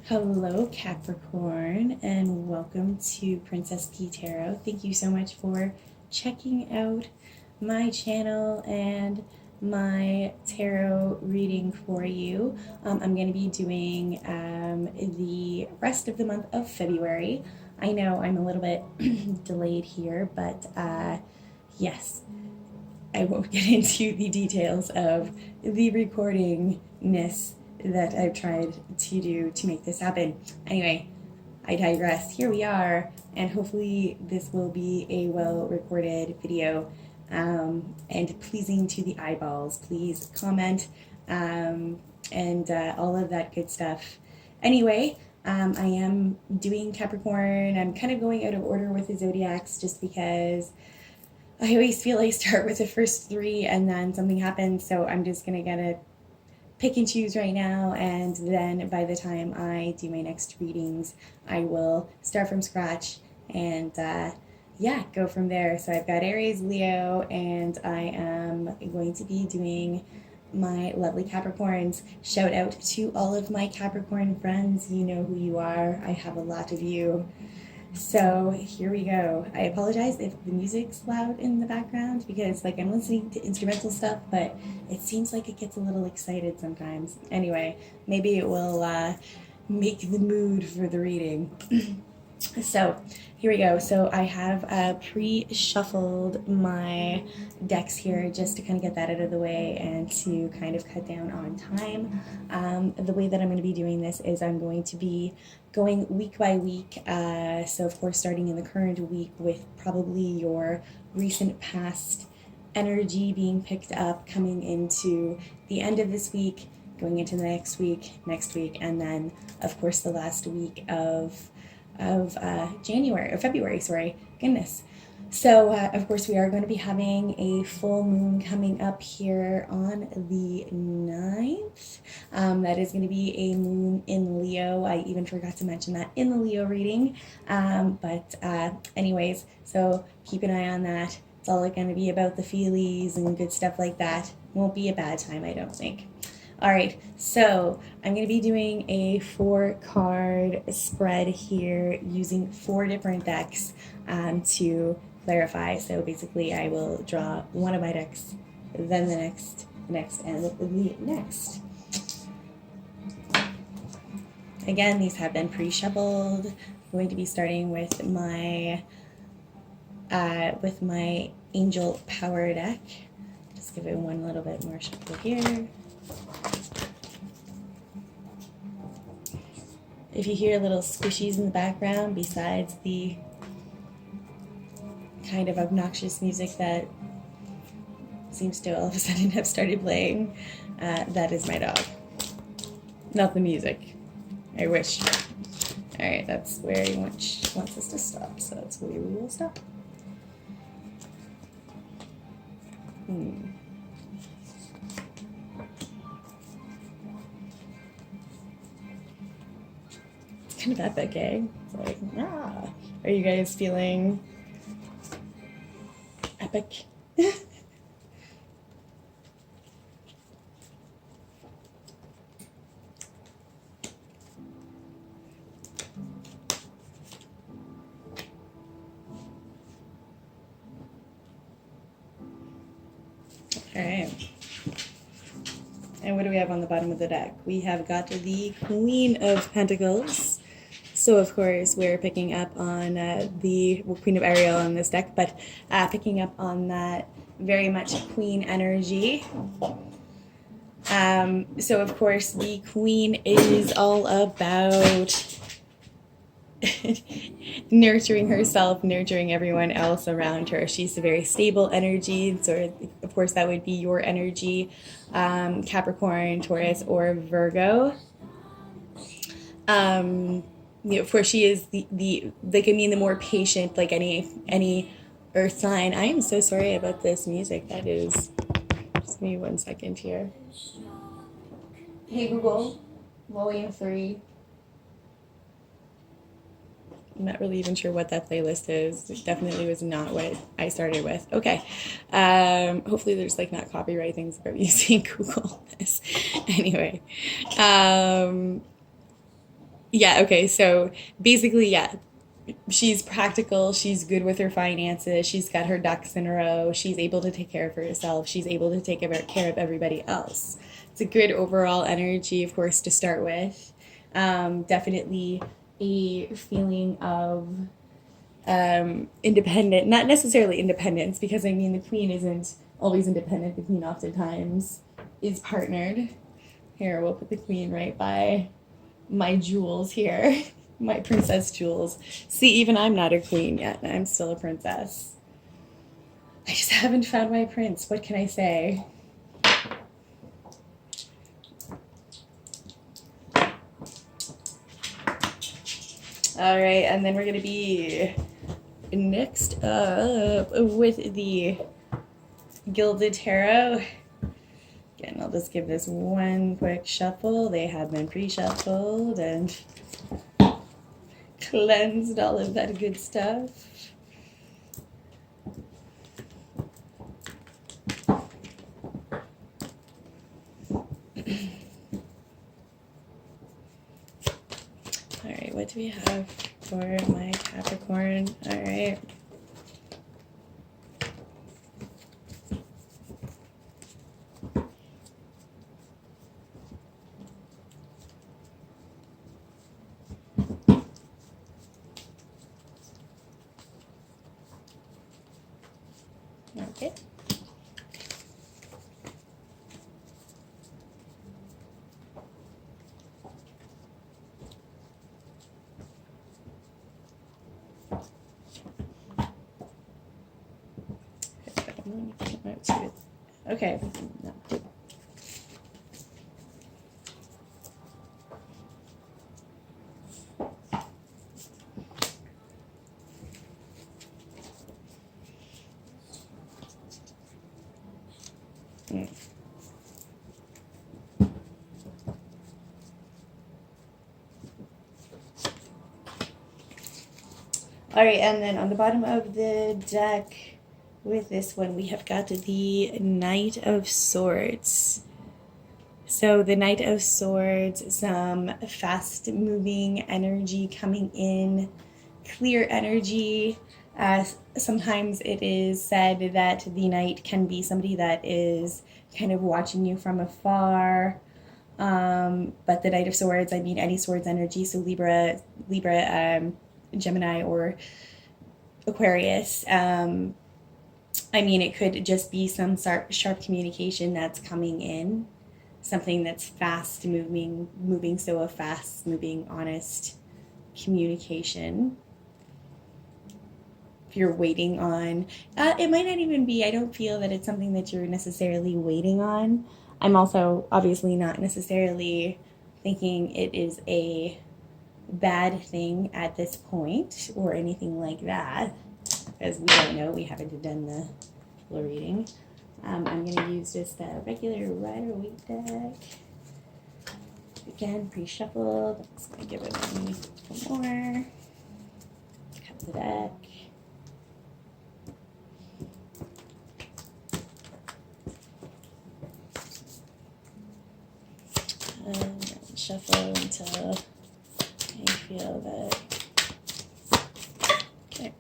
Hello, Capricorn, and welcome to Princess P Tarot. Thank you so much for checking out my channel and my tarot reading for you. I'm going to be doing the rest of the month of February. I know I'm a little bit delayed here, but yes, I won't get into the details of the recordingness that I've tried to do to make this happen. Anyway, I digress. Here we are, and hopefully this will be a well-recorded video and pleasing to the eyeballs. Please comment and all of that good stuff. Anyway, I am doing Capricorn. I'm kind of going out of order with the zodiacs just because I always feel I start with the first three and then something happens, so I'm just going to get a pick and choose right now, and then by the time I do my next readings, I will start from scratch and yeah, go from there. So I've got Aries, Leo, and I am going to be doing my lovely Capricorns. Shout out to all of my Capricorn friends. You know who you are. I have a lot of you. So here we go. I apologize if the music's loud in the background because I'm listening to instrumental stuff, but it seems like it gets a little excited sometimes. Anyway, maybe it will make the mood for the reading. So here we go. So I have pre-shuffled my decks here just to kind of get that out of the way and to kind of cut down on time. The way that I'm going to be doing this is I'm going to be going week by week. So of course starting in the current week with probably your recent past energy being picked up, coming into the end of this week, going into the next week, and then of course the last week of February, sorry, goodness. So, of course, we are going to be having a full moon coming up here on the 9th. That is going to be a moon in Leo. I even forgot to mention that in the Leo reading. But anyways, so keep an eye on that. It's all going to be about the feelies and good stuff like that. Won't be a bad time, I don't think. All right, so I'm going to be doing a 4-card spread here using 4 different decks to clarify. So basically I will draw one of my decks, then the next, and the next. Again, these have been pre-shuffled. I'm going to be starting with my Angel Power deck. Just give it one little bit more shuffle here. If you hear little squishies in the background, besides the kind of obnoxious music that seems to all of a sudden have started playing, that is my dog. Not the music. I wish. Alright, that's where he wants us to stop, so that's where we will stop. Kind of epic, eh? It's like, Are you guys feeling epic? Alright. And what do we have on the bottom of the deck? We have got the Queen of Pentacles. So, of course, we're picking up on the Queen of Ariel on this deck, but picking up on that very much Queen energy. So, of course, the Queen is all about nurturing herself, nurturing everyone else around her. She's a very stable energy. So, of course, that would be your energy, Capricorn, Taurus, or Virgo. Of course, she is the more patient, like any earth sign. I am so sorry about this music. That is, just give me 1 second here. Hey Google, volume 3. I'm not really even sure what that playlist is. It definitely was not what I started with. Okay. Hopefully there's not copyright things about using Google this. Anyway. Yeah, okay. So basically, yeah, she's practical, she's good with her finances, she's got her ducks in a row, she's able to take care of herself, she's able to take care of everybody else. It's a good overall energy, of course, to start with. Definitely a feeling of independent, not necessarily independence, because I mean, the queen isn't always independent, the queen oftentimes is partnered. Here, we'll put the queen right by my jewels here, my princess jewels. See, even I'm not a queen yet. I'm still a princess. I just haven't found my prince. What can I say? All right, and then we're going to be next up with the Gilded Tarot. Again, I'll just give this one quick shuffle. They have been pre-shuffled and cleansed, all of that good stuff. All right, what do we have for my Capricorn? All right. Okay. Okay. No. All right, and then on the bottom of the deck with this one, we have got the Knight of Swords. So the Knight of Swords, some fast-moving energy coming in, clear energy. Sometimes it is said that the knight can be somebody that is kind of watching you from afar. But the Knight of Swords, I mean any swords energy, so Libra, Gemini, or Aquarius. I mean, it could just be some sharp communication that's coming in, something that's fast moving, so a fast moving, honest communication. If you're waiting on, it might not even be, I don't feel that it's something that you're necessarily waiting on. I'm also obviously not necessarily thinking it is a bad thing at this point or anything like that, because we don't know, we haven't done the full reading. I'm going to use just a regular Rider-Waite deck. Again, pre-shuffled. I'm just going to give it a little more. Cut the deck. And shuffle until I feel that. Okay.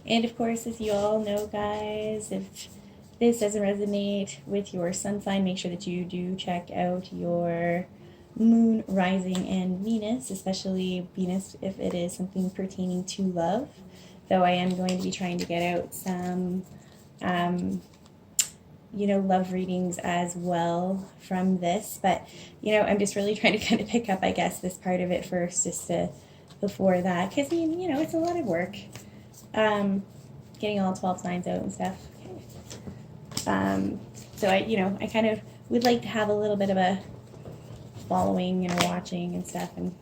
And of course, as you all know, guys, if this doesn't resonate with your sun sign, make sure that you do check out your moon, rising, and Venus, especially Venus if it is something pertaining to love. Though I am going to be trying to get out some, love readings as well from this. But, I'm just really trying to kind of pick up, I guess, this part of it first, just to, before that. Because, it's a lot of work. Getting all 12 signs out and stuff. So I kind of would like to have a little bit of a following and watching and stuff, and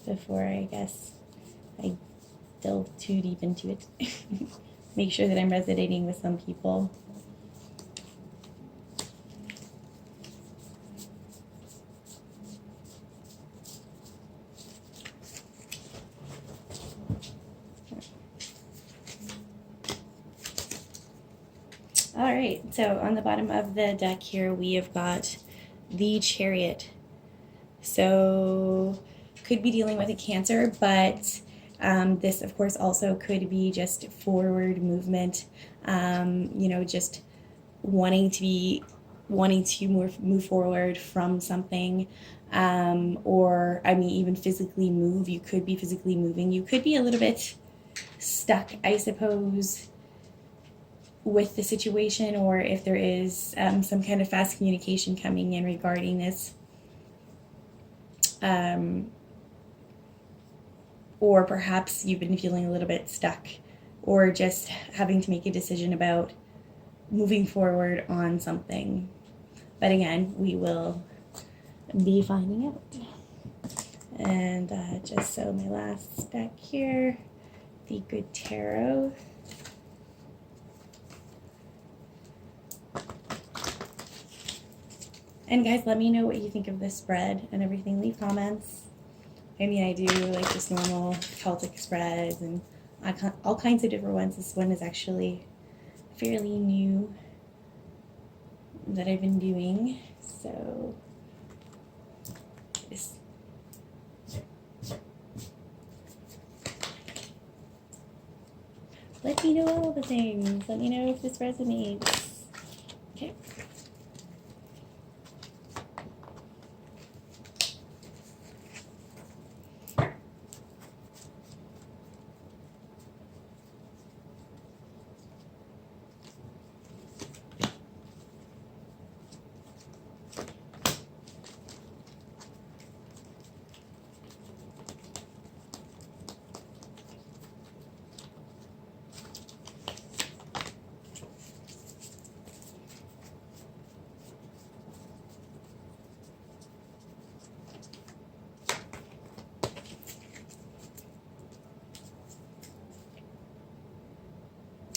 before I guess I delve too deep into it, make sure that I'm resonating with some people. All right, so on the bottom of the deck here, we have got the Chariot. So could be dealing with a Cancer, but this, of course, also could be just forward movement, just wanting to move forward from something, or I mean, even physically move. You could be physically moving. You could be a little bit stuck, I suppose, with the situation, or if there is some kind of fast communication coming in regarding this. Or perhaps you've been feeling a little bit stuck, or just having to make a decision about moving forward on something. But again, we will be finding out. And just so my last deck here, the Good Tarot. And guys, let me know what you think of this spread and everything. Leave comments. I mean, I do like just normal Celtic spreads and all kinds of different ones. This one is actually fairly new that I've been doing. So this. Let me know all the things. Let me know if this resonates. Okay.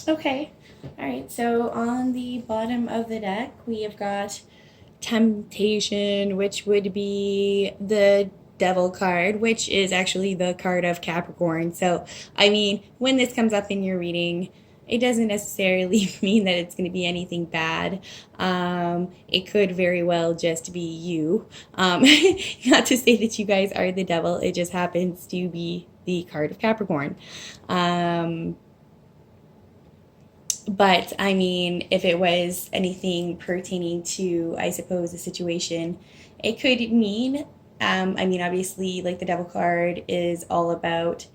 Okay, all right, so on the bottom of the deck, we have got Temptation, which would be the Devil card, which is actually the card of Capricorn. So, I mean, when this comes up in your reading, it doesn't necessarily mean that it's going to be anything bad. It could very well just be you. Not to say that you guys are the devil, it just happens to be the card of Capricorn. But I mean, if it was anything pertaining to, I suppose, the situation, it could mean, I mean, obviously, like the Devil card is all about,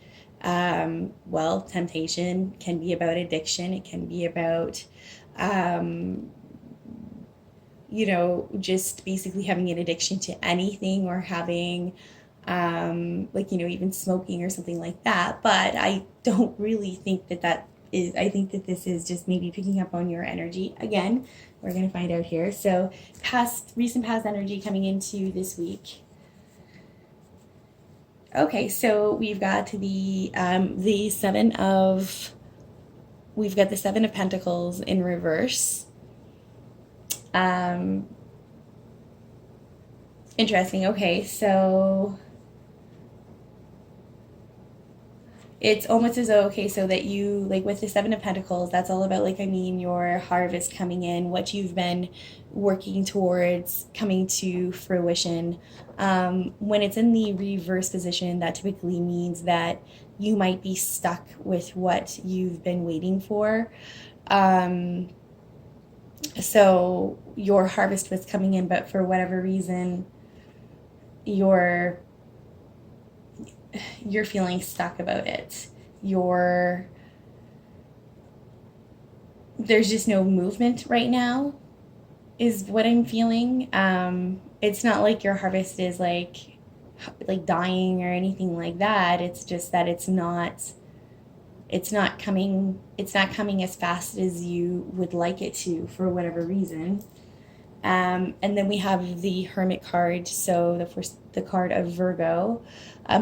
temptation, can be about addiction, it can be about, just basically having an addiction to anything, or having, even smoking or something like that. But I don't really think that I think that this is just maybe picking up on your energy. Again, we're going to find out here. So recent past energy coming into this week. Okay, so we've got the Seven of Pentacles in reverse. Interesting. Okay, so it's almost as though, okay, so that you, like with the Seven of Pentacles, that's all about, like, I mean, your harvest coming in, what you've been working towards coming to fruition. When it's in the reverse position, that typically means that you might be stuck with what you've been waiting for. So your harvest was coming in, but for whatever reason, you're feeling stuck about it. There's just no movement right now, is what I'm feeling. It's not like your harvest is like dying or anything like that. It's just that it's not coming as fast as you would like it to, for whatever reason. And then we have the Hermit card, so the card of Virgo.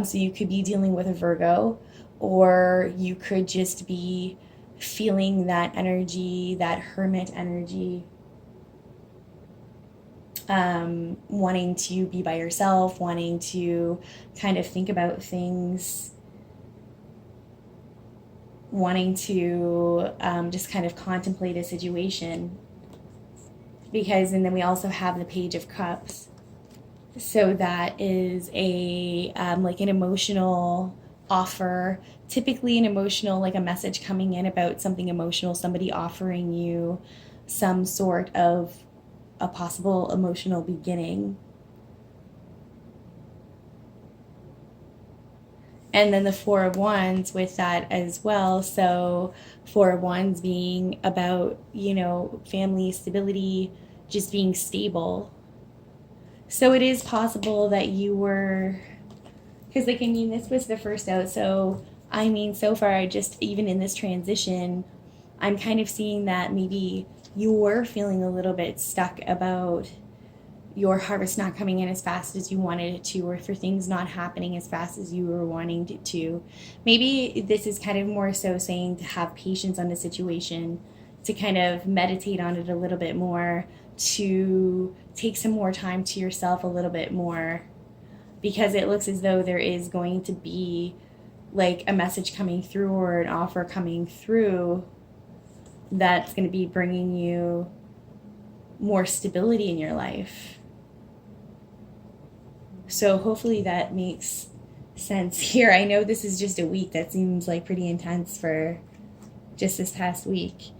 So you could be dealing with a Virgo, or you could just be feeling that energy, that Hermit energy, wanting to be by yourself, wanting to kind of think about things, wanting to just kind of contemplate a situation. Because, and then we also have the Page of Cups. So that is a like an emotional offer, typically an emotional, like a message coming in about something emotional, somebody offering you some sort of a possible emotional beginning. And then the Four of Wands with that as well. So Four of Wands being about, you know, family stability, just being stable. So it is possible that you were, because like, I mean, this was the first out. So, I mean, so far, just even in this transition, I'm kind of seeing that maybe you were feeling a little bit stuck about your harvest not coming in as fast as you wanted it to, or for things not happening as fast as you were wanting it to. Maybe this is kind of more so saying to have patience on the situation, to kind of meditate on it a little bit more, to take some more time to yourself a little bit more, because it looks as though there is going to be like a message coming through or an offer coming through that's going to be bringing you more stability in your life. So hopefully that makes sense here. I know this is just a week that seems like pretty intense for just this past week.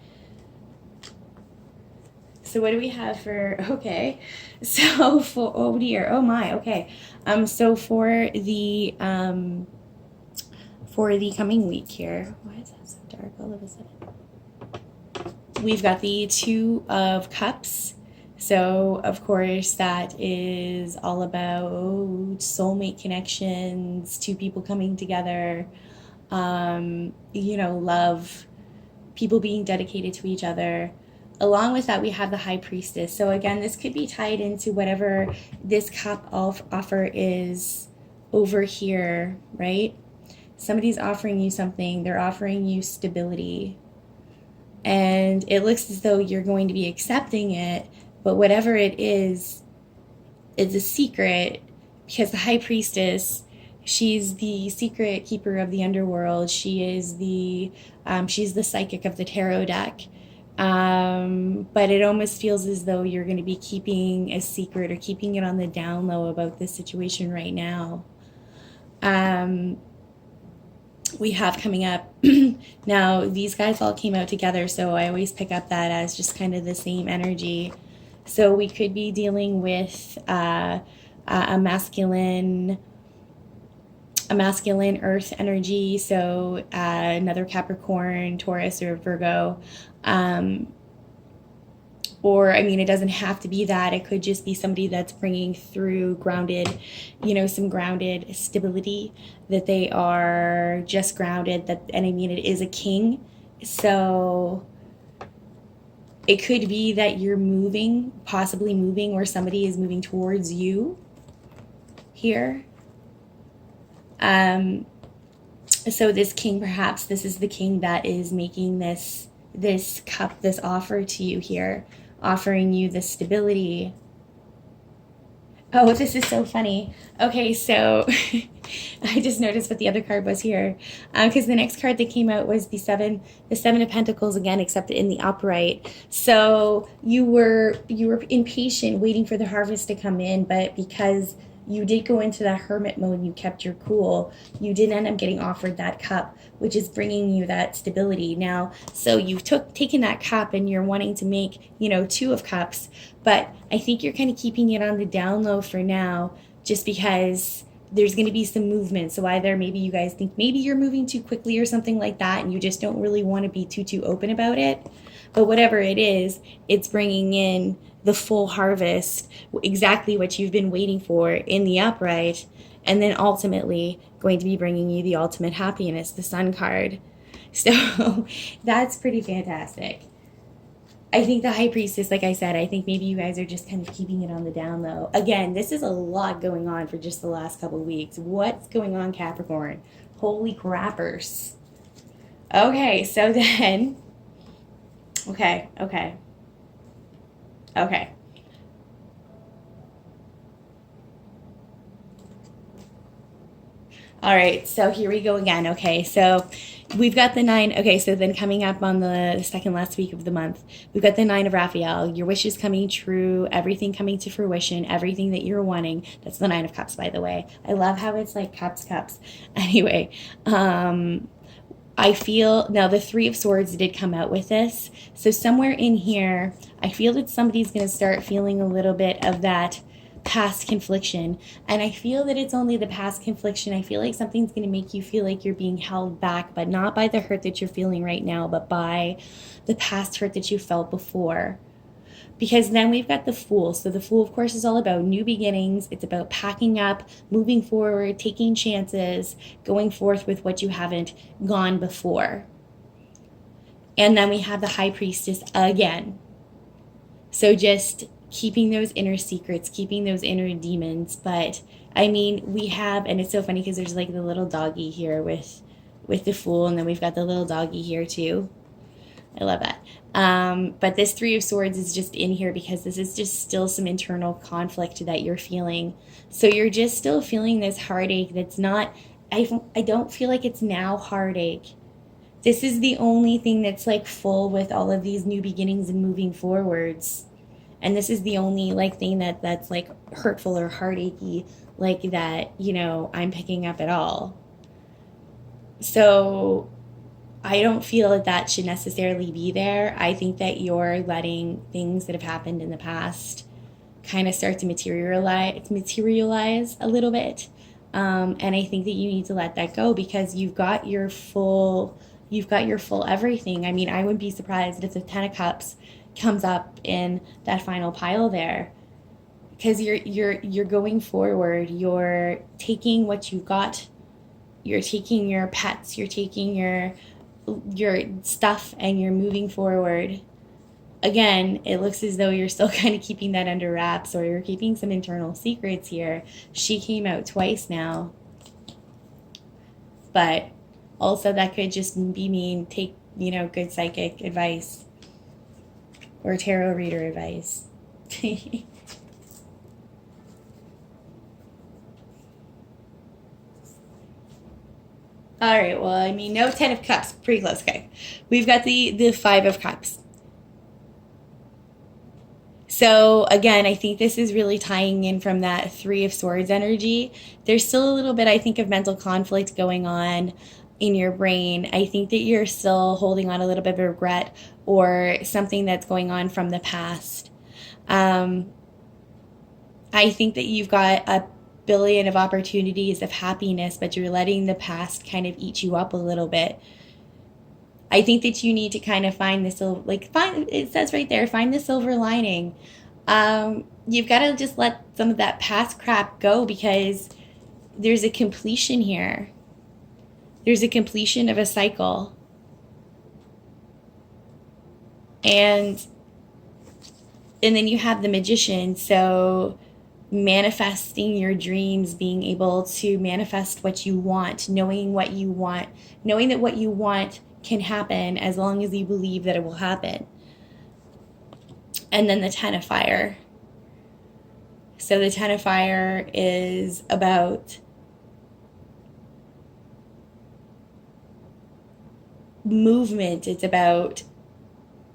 So what do we have for, okay, so for, oh dear, oh my, okay. So for the coming week here, why is that so dark all of a sudden? We've got the Two of Cups. So, of course, that is all about soulmate connections, two people coming together, you know, love, people being dedicated to each other. Along with that, we have the High Priestess. So, again, this could be tied into whatever this cup offer is over here, right? Somebody's offering you something. They're offering you stability. And it looks as though you're going to be accepting it. But whatever it is a secret, because the High Priestess, she's the secret keeper of the underworld. She is she's the psychic of the tarot deck. But it almost feels as though you're going to be keeping a secret or keeping it on the down low about this situation right now. We have coming up now, these guys all came out together, so I always pick up that as just kind of the same energy. So we could be dealing with a masculine earth energy, so another Capricorn, Taurus, or Virgo. Or, I mean, it doesn't have to be that. It could just be somebody that's bringing through grounded, you know, some grounded stability, that they are just grounded. And I mean, it is a king. So it could be that you're moving, possibly moving, or somebody is moving towards you here. So this king, perhaps this is the king that is making this cup, this offer to you here, offering you the stability. Oh, this is so funny. Okay, so I just noticed what the other card was here, because the next card that came out was the Seven of Pentacles again, except in the upright. So you were impatient, waiting for the harvest to come in, but because you did go into that hermit mode and you kept your cool, you did end up getting offered that cup, which is bringing you that stability now. So you've taken that cup and you're wanting to make, you know, Two of Cups, but I think you're kind of keeping it on the down low for now, just because there's going to be some movement. So either maybe you guys think maybe you're moving too quickly or something like that, and you just don't really want to be too open about it. But whatever it is, it's bringing in the full harvest, exactly what you've been waiting for in the upright, and then ultimately going to be bringing you the ultimate happiness, the Sun card. So that's pretty fantastic. I think the High Priestess, like I said, I think maybe you guys are just kind of keeping it on the down low. Again, this is a lot going on for just the last couple of weeks. What's going on, Capricorn? Holy crappers. Okay, so then, okay. All right, so here we go again. Okay, so we've got the 9. Okay, so then coming up on the second last week of the month, we've got the 9 of Raphael. Your wishes coming true, everything coming to fruition, everything that you're wanting. That's the 9 of Cups, by the way. I love how it's like cups. Anyway, I feel now the 3 of Swords did come out with this. So somewhere in here, I feel that somebody's going to start feeling a little bit of that past confliction. And I feel that it's only the past confliction. I feel like something's going to make you feel like you're being held back, but not by the hurt that you're feeling right now, but by the past hurt that you felt before. Because then we've got the Fool. So the Fool, of course, is all about new beginnings. It's about packing up, moving forward, taking chances, going forth with what you haven't gone before. And then we have the High Priestess again. So just keeping those inner secrets, keeping those inner demons. But I mean, we have, and it's so funny because there's like the little doggy here with the Fool, and then we've got the little doggy here too. I love that. But this 3 of Swords is just in here because this is just still some internal conflict that you're feeling. So you're just still feeling this heartache that's not, I don't feel like it's now heartache. This is the only thing that's like full with all of these new beginnings and moving forwards. And this is the only like thing that's like hurtful or heartachy, like that, you know, I'm picking up at all. So I don't feel that that should necessarily be there. I think that you're letting things that have happened in the past kind of start to materialize a little bit. And I think that you need to let that go because you've got your full everything. I mean, I wouldn't be surprised if the 10 of Cups comes up in that final pile there, because you're going forward. You're taking what you've got. You're taking your pets. You're taking your stuff, and you're moving forward. Again, it looks as though you're still kind of keeping that under wraps, or you're keeping some internal secrets here. She came out twice now, but also that could just be mean take, you know, good psychic advice or tarot reader advice. All right, well, I mean, no 10 of Cups, pretty close. Okay, we've got the 5 of Cups. So again, I think this is really tying in from that 3 of Swords energy. There's still a little bit, I think, of mental conflict going on in your brain. I think that you're still holding on a little bit of regret or something that's going on from the past. I think that you've got a billion of opportunities of happiness, but you're letting the past kind of eat you up a little bit. I think that you need to kind of find this, like, it says right there, find the silver lining. You've got to just let some of that past crap go because there's a completion here. There's a completion of a cycle. And then you have the Magician. So manifesting your dreams, being able to manifest what you want, knowing what you want, knowing that what you want can happen as long as you believe that it will happen. And then the 10 of Fire. So the 10 of Fire is about movement. It's about